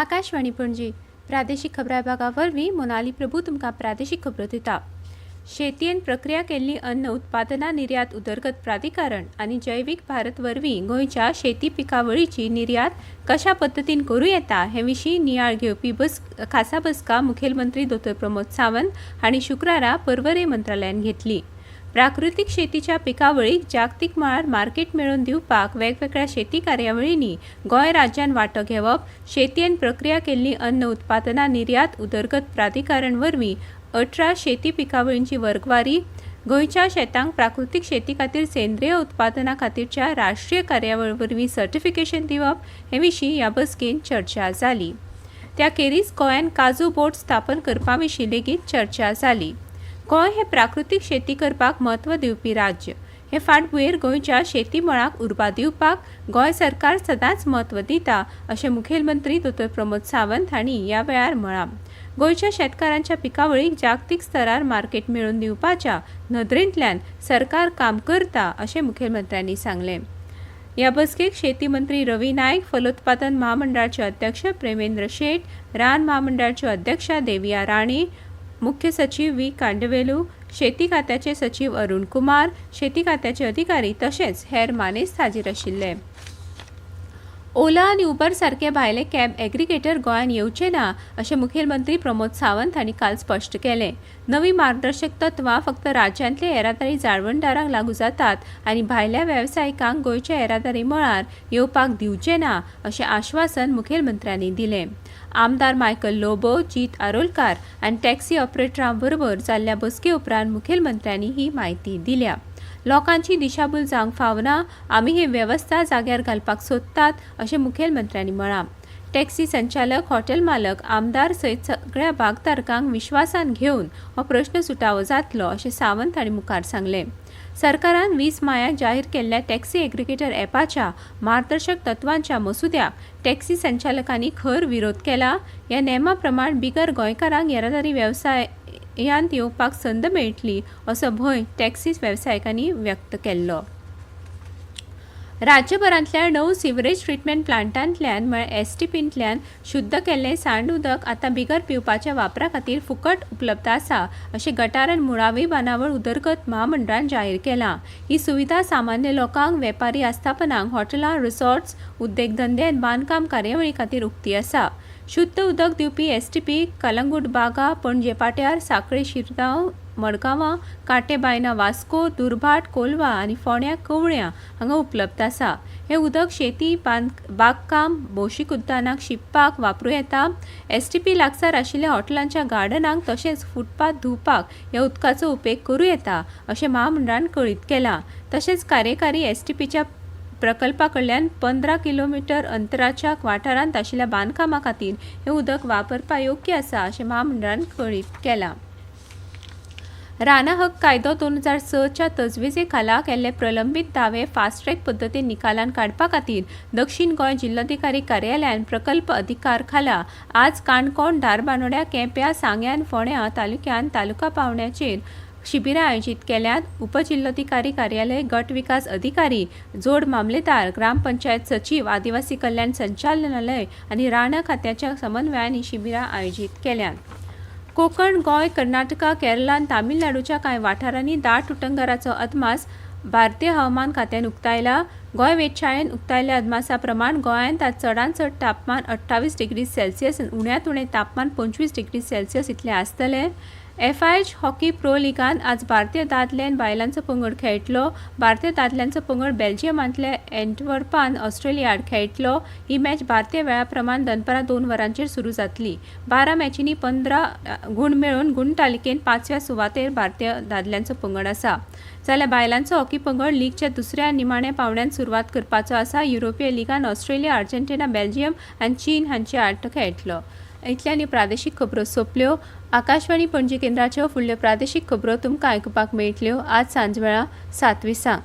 आकाशवाणी पणजी प्रादेशीक खबरां विभागा वरवीं मोनाली प्रभू तुमकां प्रादेशीक खबरो दिता। शेतयेन प्रक्रिया केल्लीं अन्न उत्पादनां निर्यात उदरगत प्राधिकरण आनी जैवीक भारत वरवीं गोंयच्या शेती पिकावळीची निर्यात कशा पद्दतीन करूं येता हे विशीं नियाळ घेवपी खासा बसका मुखेलमंत्री डॉ. प्रमोद सावंत हांणी शुक्रारा पर्वरे मंत्रालयान घेतली। प्राकृतीक शेतीच्या पिकावळीक जागतीक मळार मार्केट मेळोवन दिवपाक वेगवेगळ्या शेती कार्यावळींनी गोंय राज्यान वांटो घेवप, शेतयेन प्रक्रिया केल्लीं अन्न उत्पादनां निर्यात उदरगत प्राधिकरण वरवीं 18 शेती पिकावळींची वर्गवारी, गोंयच्या शेतांक प्राकृतीक शेती खातीर सेंद्रीय उत्पादनां खातीरच्या राष्ट्रीय कार्यावळ वरवीं सर्टिफिकेशन दिवप हे विशीं ह्या बसकेंत चर्चा जाली। त्या खेरीज गोंयान काजू बोर्ड स्थापन करपा विशीं लेगीत चर्चा जाली। गोंय हे प्राकृतीक शेती करपाक म्हत्व दिवपी राज्य। हे फाटभुंयेर गोंयच्या शेती मळाक उर्बा दिवपाक गोंय सरकार सदांच म्हत्व दिता अशें मुखेलमंत्री डॉ. प्रमोद सावंत हांणी ह्या वेळार म्हळां। गोंयच्या शेतकारांच्या पिकावळीक जागतीक स्तरार मार्केट मेळोवन दिवपाच्या नदरेंतल्यान सरकार काम करता अशें मुखेलमंत्र्यांनी सांगलें। ह्या बसकेक शेती मंत्री रवी नायक, फलोत्पादन महामंडळाचे अध्यक्ष प्रेमेंद्र शेट, रान महामंडळाच्यो अध्यक्षा देविया राणे, मुख्य सचिव व्ही. कांडवेलू, शेती खात्याचे सचिव अरुण कुमार, शेती खात्याचे अधिकारी तशेंच हेर मानेस्त हाजीर आशिल्ले। ओला आनी उबर सारखे भायले कॅब एग्रिगेटर गोंयान येवचे ना अशें मुखेलमंत्री प्रमोद सावंत हांणी काल स्पश्ट केलें। नवी मार्गदर्शक तत्वां फक्त राज्यांतले येरादारी जाळवणदारांक लागू जातात आनी भायल्या वेवसायिकांक गोंयच्या येरादारी मळार येवपाक दिवचे ना अशें आश्वासन मुखेलमंत्र्यांनी दिलें। आमदार मायकल लोबो, जीत आरोलकार आनी टॅक्सी ऑपरेटरां बरोबर जाल्ल्या बसके उपरांत मुखेलमंत्र्यांनी ही म्हायती दिल्या। लोकांची दिशाभूल जावंक फावना, आमी ही वेवस्था जाग्यार घालपाक सोदतात अशें मुखेलमंत्र्यांनी म्हळां। टॅक्सी संचालक, हॉटेल मालक, आमदार सयत सगळ्या भागधारकांक विश्वासान घेवन हो प्रश्न सुटावो जातलो अशें सावंत हांणी मुखार सांगलें। सरकारान 20 मायाक जाहीर केल्ल्या टॅक्सी एग्रिगेटर ॲपाच्या मार्गदर्शक तत्वांच्या मसुद्याक टॅक्सी संचालकांनी खर विरोध केला। ह्या नेमा प्रमाण बिगर गोंयकारांक येरादारी वेवसायांत येवपाक संद मेळटली असो भंय टॅक्सी वेवसायिकांनी व्यक्त केल्लो। राज्यभरांतल्या 9 सिवरेज ट्रीटमेंट प्लांटांतल्यान म्हळ्यार एसटीपींतल्यान शुद्ध केल्लें सांड उदक आतां बिगर पिवपाच्या वापरा खातीर फुकट उपलब्ध आसा अशें गटारान मुळावी बांदावळ उदरगत महामंडळान जाहीर केलां। ही सुविधा सामान्य लोकांक, वेपारी आस्थापनांक, हॉटेलां, रिसॉर्ट्स, उद्देगधंदे आनी बांदकाम कार्यावळी खातीर उक्ती आसा। शुद्ध उदक दिवपी एसटीपी कलंगूट बागा, पणजे पाट्यार, सांखळी शिरगांव, मडगांवां, काटे बायना वास्को, दुर्भाट, कोलवा आनी फोंड्या कवळ्या हांगा उपलब्ध आसा। हे उदक शेती, बागकाम, भौशीक उद्यानाक शिंपपाक वापरूं येता। एसटीपी लागसार आशिल्ल्या हॉटेलांच्या गार्डनांक तशेंच फुटपाथ धुवपाक ह्या उदकाचो उपेग करूं येता अशें महामंडळान कळीत केलां। तशेंच कार्यकारी एसटीपीच्या प्रकल्पा कडल्यान 15 किलोमीटर अंतराच्या वाठारांत आशिल्ल्या बांदकामा खातीर हे उदक वापरपा योग्य आसा अशें महामंडळान कळीत केलां। राना हक कायदो 2006 च्या तजवेजे खाला केल्ले प्रलंबीत दावे फास्ट ट्रॅक पद्दतीन निकालान काडपा खातीर दक्षिण गोंय जिल्हाधिकारी कार्यालयान प्रकल्प अधिकार खाला आज काणकोण, धारबांदोड्या, केप्यां, सांग्यान, फोंड्यां तालुक्यान तालुका पावंड्याचेर शिबिरां आयोजीत केल्यात। उपजिल्हाधिकारी कार्यालय, गट विकास अधिकारी, जोड मामलेदार, ग्रामपंचायत सचिव, आदिवासी कल्याण संचालनालय आनी राणा खात्याच्या समन्वयान ही शिबिरां आयोजीत केल्यात। कोकण, गोंय, कर्नाटका, केरळा आनी तामिळनाडूच्या कांय वाठारांनी दाट उटंगराचो अदमास भारतीय हवामान खात्यान उक्तायला। गोंय वेधशाळेन उक्तायल्ल्या अदमासा प्रमाण गोंयांत आज चडांत चड तापमान 28 डिग्री सेल्सियस आनी उण्यांत उणें तापमान 25 डिग्री सेल्सियस इतलें आसतलें। FIH हॉकी प्रो लिगान आज भारतीय दादले आनी बायलांचो पंगड खेळटलो। भारतीय दादल्यांचो पंगड बेल्जियमांतल्या एंटवर्पान ऑस्ट्रेलिया आड खेळटलो। ही मॅच भारतीय वेळा प्रमाण दनपारां 2 वरांचेर सुरू जातली। 12 मॅचींनी 15 गूण मेळोवन गूण तालिकेन 5व्या सुवातेर भारतीय दादल्यांचो पंगड आसा। जाल्यार बायलांचो हॉकी पंगड लीगच्या दुसऱ्या निमाण्या पावंड्यान सुरवात करपाचो आसा। युरोपीय लिगान ऑस्ट्रेलिया, अर्जेंटिना, बेल्जियम आनी चीन हांचे आड खेळटलो। इतल्यानी प्रादेशीक खबरो सोंपल्यो। आकाशवाणी पणजी केंद्राच्यो फुडल्यो प्रादेशीक खबरो तुमकां आयकुपाक मेळटल्यो आज सांजवेळा 7:20.